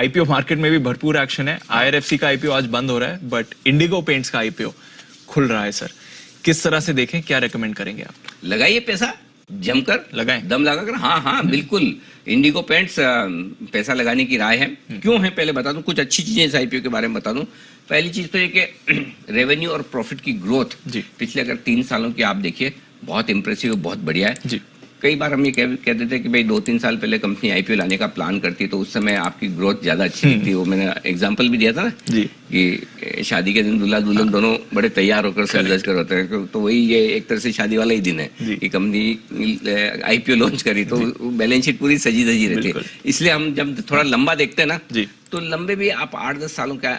IPO market में भी भरपूर एक्शन है। आईआरएफसी का आईपीओ आज बंद हो रहा है, बट इंडिगो पेंट्स का आईपीओ खुल रहा है। सर किस तरह से देखें, क्या रेकमेंड करेंगे आप? लगाइए पैसा, जमकर लगाएं, दम लगाकर। हाँ बिल्कुल, इंडिगो पेंट्स पैसा लगाने की राय है। क्यों है पहले बता दूं, कुछ अच्छी चीजें इस आईपीओ के बारे में बता दूं। पहली चीज तो ये कि रेवेन्यू और प्रॉफिट की ग्रोथ पिछले अगर 3 सालों की आप देखिए, बहुत इंप्रेसिव, बहुत बढ़िया है जी। कई बार हम ये कहते थे कि भाई 2-3 साल पहले कंपनी आईपीओ लाने का प्लान करती है तो उस समय आपकी ग्रोथ ज्यादा अच्छी दिखती है। वो मैंने एग्जांपल भी दिया था ना जी, कि शादी के दिन दूल्हा दुल्हन दोनों बड़े तैयार होकर सज कर होते हैं। तो वही ये एक तरह से शादी वाला ही दिन है कि कंपनी आईपीओ लॉन्च करी तो बैलेंस शीट पूरी सजी धजी रहती है। इसलिए हम जब थोड़ा लंबा देखते हैं ना जी, तो लंबे भी आप 8-10 सालों का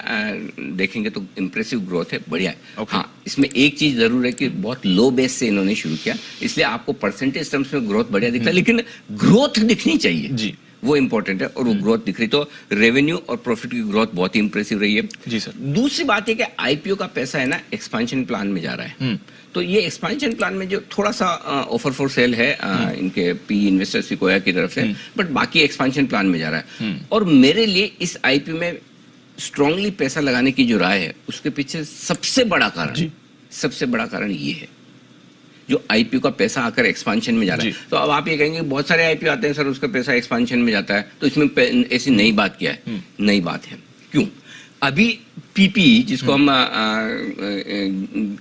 देखेंगे तो इंप्रेसिव ग्रोथ है, बढ़िया है। हाँ, इसमें एक चीज जरूर है कि बहुत लो बेस से इन्होंने शुरू किया, इसलिए आपको परसेंटेज टर्म्स में ग्रोथ बढ़िया दिखता है, लेकिन ग्रोथ दिखनी चाहिए जी, वो इंपॉर्टेंट है। और वो ग्रोथ दिख रही, तो रेवेन्यू और प्रॉफिट की ग्रोथ बहुत ही इंप्रेसिव रही है जी सर। दूसरी बात है कि आईपीओ का पैसा है ना एक्सपेंशन प्लान में जा रहा है। तो ये एक्सपेंशन प्लान में जो थोड़ा सा ऑफर फॉर सेल है इनके पी इन्वेस्टर्स सिकोया की तरफ से, बट बाकी एक्सपेंशन प्लान में जा रहा है। और मेरे लिए इस आईपीओ में स्ट्रांगली पैसा लगाने की जो राय है, उसके पीछे सबसे बड़ा कारण ये है, जो आईपीओ का पैसा आकर एक्सपेंशन में जा रहा है। तो अब आप ये कहेंगे बहुत सारे आईपीओ आते हैं सर, उसका पैसा एक्सपेंशन में जाता है, तो इसमें ऐसी नई बात क्या है? नई बात है, क्यों? अभी पीपी जिसको हम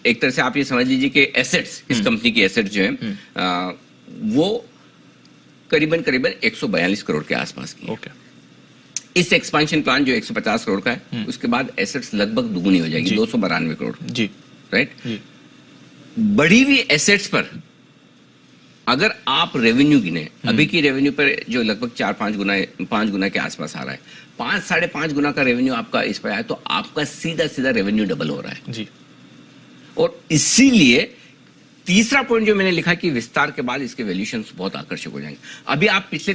एक तरह से आप ये समझ लीजिए कि एसेट्स, इस कंपनी की एसेट्स जो है वो करीबन 142 करोड़ के आसपास की है। इस एक्सपेंशन प्लान जो 150 करोड़ का है, उसके बाद एसेट्स लगभग दुगुनी हो जाएगी, 292 करोड़ जी, राइट। बढ़ी हुई एसेट्स पर अगर आप रेवेन्यू गिने, अभी की रेवेन्यू पर जो लगभग 5 गुना के आसपास आ रहा है, 5-5.5 गुना का रेवेन्यू आपका इस पर आया, तो आपका सीधा रेवेन्यू डबल हो रहा है जी। और इसीलिए तीसरा पॉइंट जो मैंने लिखा कि विस्तार के बाद इसके वैल्यूएशंस बहुत आकर्षक हो जाएंगे। अभी आप पिछले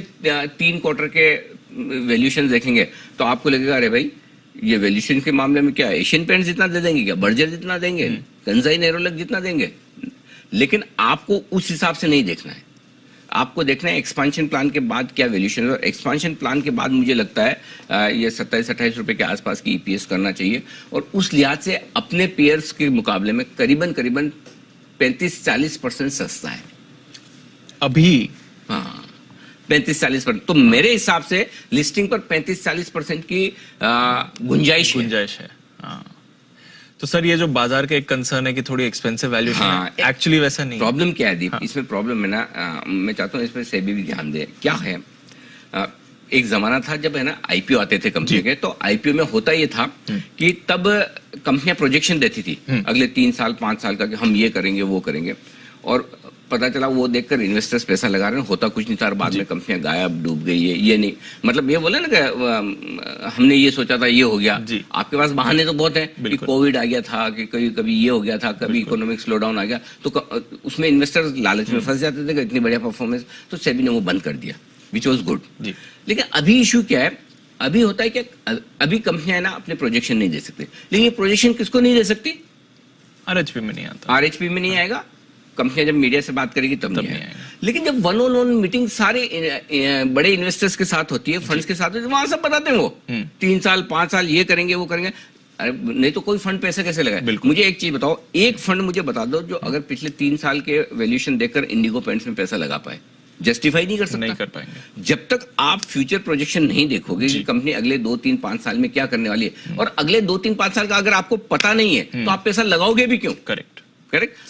3 क्वार्टर के वैल्यूएशन देखेंगे तो आपको लगेगा अरे भाई ये वैल्यूएशन के मामले में क्या एशियन पेंट्स जितना दे देंगे, क्या बर्जर जितना देंगे, कंसाई नेरोलैक जितना देंगे। लेकिन आपको उस हिसाब से नहीं देखना है, आपको देखना है एक्सपेंशन प्लान के बाद क्या वैल्यूएशन। और एक्सपेंशन प्लान के बाद मुझे लगता है ये 27-28 रुपए के आसपास की ईपीएस करना चाहिए। और उस लिहाज से अपने पेयर्स के मुकाबले में करीबन 35-40% सस्ता है अभी। हाँ, 35-40%। तो मेरे हिसाब से लिस्टिंग पर 35-40% की गुंजाइश है। हाँ। तो सर ये जो बाजार का एक कंसर्न है कि थोड़ी एक्सपेंसिव वैल्यूएशन है, एक्चुअली वैसा नहीं। प्रॉब्लम क्या है दीप? हाँ। इसमें प्रॉब्लम है ना, मैं चाहता हूँ इसमें सेबी भी ध्यान दे। क्या है, एक जमाना था जब है ना आईपीओ आते थे कंपनी के, तो आईपीओ में होता ये था कि तब कंपनियां प्रोजेक्शन देती थी अगले 3 साल 5 साल का कि हम ये करेंगे वो करेंगे, और पता चला वो देखकर इन्वेस्टर्स पैसा लगा रहे हैं, होता कुछ नहीं था, बाद में कंपनियां गायब डूब गई है। ये नहीं, मतलब ये बोला ना कि हमने ये सोचा था ये हो गया। आपके पास बहाने तो बहुत हैं कि कोविड आ गया था, कि कभी ये हो गया था, कभी इकोनॉमिक स्लो डाउन आ गया, तो उसमें इन्वेस्टर्स लालच में फंस जाते थे कि इतनी बढ़िया परफॉर्मेंस, तो सेबी ने वो बंद कर दिया, विच वॉज गुड। लेकिन अभी इशू क्या है, अभी होता है कि अभी कंपनियां ना अपने प्रोजेक्शन नहीं दे सकते। लेकिन ये प्रोजेक्शन किसको नहीं दे सकती? आरएचपी में नहीं आता, आरएचपी में नहीं आएगा। कंपनियां जब मीडिया से बात करेगी तब नहीं आएगा। लेकिन जब 1-on-1 मीटिंग सारे बड़े इन्वेस्टर्स के साथ होती है, फंड्स के साथ होती है, वहां सब बताते हैं वो 3 साल 5 साल ये करेंगे वो करेंगे। अरे नहीं तो कोई फंड पैसे कैसे लगाए? मुझे एक चीज बताओ, एक फंड मुझे बता दो जो अगर पिछले 3 साल के वैल्यूएशन देखकर इंडिगो पेंट्स में पैसा लगा पाए। जस्टिफाई नहीं कर सकता, नहीं कर पाएंगे जब तक आप फ्यूचर प्रोजेक्शन नहीं देखोगे कि कंपनी अगले 2-3-5 साल में क्या करने वाली है। और अगले 2-3-5 साल का अगर आपको पता नहीं है तो आप पैसा लगाओगे भी क्यों? करेक्ट।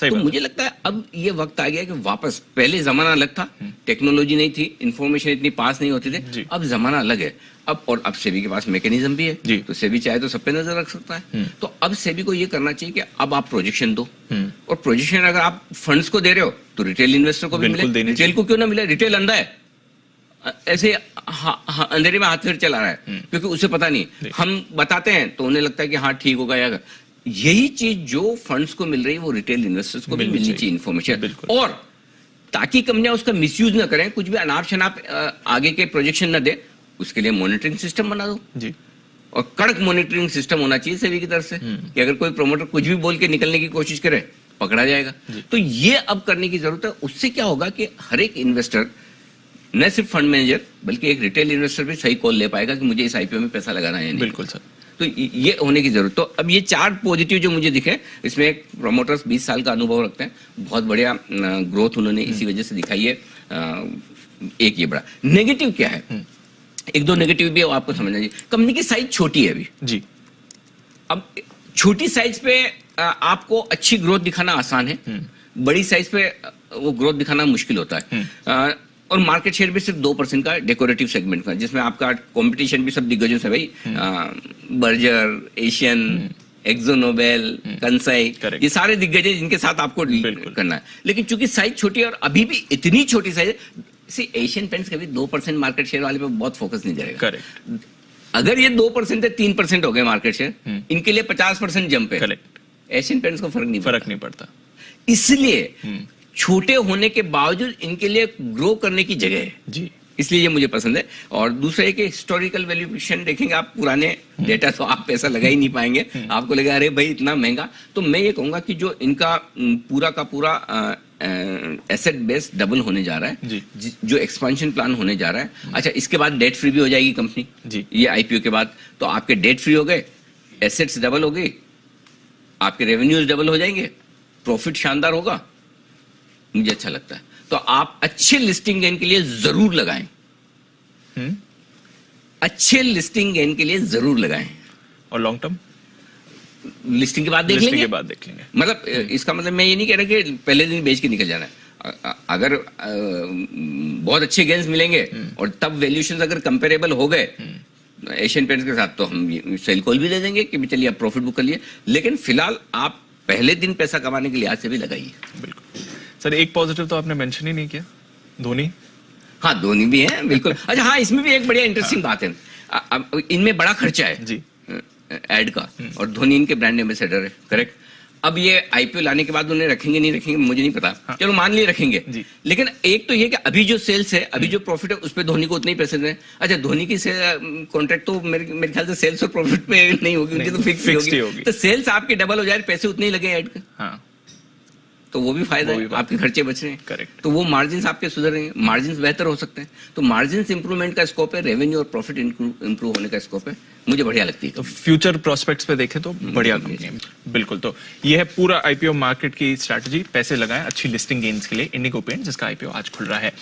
तो मुझे लगता है अब ये वक्त आ गया कि वापस, पहले जमाना अलग था, टेक्नोलॉजी नहीं थी, इंफॉर्मेशन इतनी पास नहीं होती थी, अब जमाना अलग है। अब सेबी के पास मैकेनिज्म भी है, तो सेबी चाहे तो सब पे नजर रख सकता है। तो अब सेबी को ये करना चाहिए कि अब आप प्रोजेक्शन दो, और प्रोजेक्शन अगर आप फंड्स को दे रहे हो तो रिटेल इन्वेस्टर को भी मिले। रिटेल को क्यों ना मिले? रिटेल अंधा है, ऐसे अंधेरे में हाथ फेर चला रहा है, क्योंकि उसे पता नहीं। हम बताते हैं तो उन्हें लगता है कि हाँ ठीक होगा। या यही चीज जो फंड्स को मिल रही है वो रिटेल इन्वेस्टर्स को भी मिलनी चाहिए इन्फॉर्मेशन, और ताकि कंपनियां उसका मिसयूज ना करें, कुछ भी अनाप शनाप आगे के प्रोजेक्शन ना दे, उसके लिए मॉनिटरिंग सिस्टम बना दो जी। और कड़क मॉनिटरिंग सिस्टम होना चाहिए सेबी की तरफ से कि अगर कोई प्रमोटर कुछ भी बोल के निकलने की कोशिश करे, पकड़ा जाएगा। तो ये अब करने की जरूरत है। उससे क्या होगा कि हर एक इन्वेस्टर न सिर्फ फंड मैनेजर बल्कि एक रिटेल इन्वेस्टर भी सही कॉल ले पाएगा कि मुझे इस आईपीओ में पैसा लगाना है। बिल्कुल सर। तो ये होने की जरूरत। तो अब ये 4 पॉजिटिव जो मुझे दिखे, इसमें एक प्रोमोटर्स 20 साल का अनुभव रखते हैं, बहुत बढ़िया ग्रोथ उन्होंने इसी वजह से दिखाई है। एक ये बड़ा नेगेटिव क्या है, एक दो नेगेटिव भी है, वो आपको समझना चाहिए। कंपनी की साइज छोटी है अभी जी। अब छोटी साइज पे आपको अच्छी ग्रोथ दिखाना आसान है, बड़ी साइज पे वो ग्रोथ दिखाना मुश्किल होता है। और मार्केट शेयर भी सिर्फ 2% का डेकोरेटिव सेगमेंट का, जिसमें आपका कंपटीशन भी सब दिग्गजों से भाई, बर्जर, एशियन, एक्सो नोबेल, कंसाई, ये सारे दिग्गज हैं जिनके साथ आपको डील करना है। लेकिन चूंकि साइज छोटी है और अभी भी इतनी छोटी साइज है, एशियन पेंट्स कभी 2% मार्केट शेयर वाले पे बहुत फोकस नहीं जाएगा। करेक्ट। अगर ये 2% है, 3% हो गए मार्केट शेयर, इनके लिए 50% जंप है। करेक्ट। एशियन पेंट्स को फर्क नहीं पड़ता। इसलिए छोटे होने के बावजूद इनके लिए ग्रो करने की जगह है जी, इसलिए ये मुझे पसंद है। और दूसरा है कि हिस्टोरिकल वैल्यूएशन देखेंगे आप, पुराने डेटा तो आप पैसा लगा ही नहीं पाएंगे, आपको लगा अरे भाई इतना महंगा। तो मैं ये कहूंगा कि जो इनका पूरा का पूरा एसेट बेस डबल होने जा रहा है, जो एक्सपेंशन प्लान होने जा रहा है। अच्छा, इसके बाद डेट फ्री भी हो जाएगी कंपनी जी, ये आईपीओ के बाद। तो आपके डेट फ्री हो गए, एसेट्स डबल हो गई, आपके रेवेन्यूज डबल हो जाएंगे, प्रॉफिट शानदार होगा, मुझे अच्छा लगता है। तो आप अच्छे लिस्टिंग गेन के लिए जरूर लगाएं, अच्छे लिस्टिंग गेन के लिए जरूर लगाएं। और लॉन्ग टर्म लिस्टिंग के बाद देख लेंगे। मतलब इसका मतलब मैं ये नहीं कह रहा कि पहले दिन बेच के निकल जाना है। अगर बहुत अच्छे गेन्स मिलेंगे और तब वैल्यूएशंस अगर कंपेरेबल हो गए एशियन पेंट्स के साथ, तो हम सेल कॉल भी दे देंगे कि चलिए आप प्रॉफिट बुक कर लिए। लेकिन फिलहाल आप पहले दिन पैसा कमाने के लिहाज से भी लगाइए। बिल्कुल सर। एक पॉजिटिव तो आपने मेंशन ही नहीं किया, धोनी। हाँ, धोनी भी है बिल्कुल। अच्छा हाँ, इसमें भी एक बढ़िया इंटरेस्टिंग बात है, इनमें बड़ा खर्चा है जी एड का, और धोनी इनके ब्रांड एम्बेसडर है, करेक्ट। अब ये आईपीओ लाने के बाद उन्हें रखेंगे नहीं रखेंगे मुझे नहीं पता, हाँ। चलो मान लिए रखेंगे, लेकिन एक तो ये कि अभी जो सेल्स है, अभी जो प्रॉफिट है, उस पे धोनी को उतने ही पैसे दें। अच्छा, धोनी की कॉन्ट्रैक्ट तो मेरे ख्याल से सेल्स और प्रॉफिट पे नहीं होगी, उनकी तो फिक्स होगी। तो सेल्स आपके डबल हो जाए, पैसे उतने ही लगे ऐड के, हाँ, तो वो भी फायदा है, आपके खर्चे बच रहे हैं, करेक्ट। तो वो मार्जिन्स आपके सुधर रहे हैं, मार्जिन्स बेहतर हो सकते हैं। तो मार्जिन्स इंप्रूवमेंट का स्कोप है, रेवेन्यू और प्रॉफिट इंप्रूव होने का स्कोप है, मुझे बढ़िया लगती है। तो फ्यूचर प्रोस्पेक्ट्स पे देखें तो बढ़िया कंपनी है। बिल्कुल। तो ये है पूरा आईपीओ मार्केट की स्ट्रैटेजी, पैसे लगाएं अच्छी लिस्टिंग गेन्स के लिए। इंडिगो पेंट्स जिसका आईपीओ आज खुल रहा है।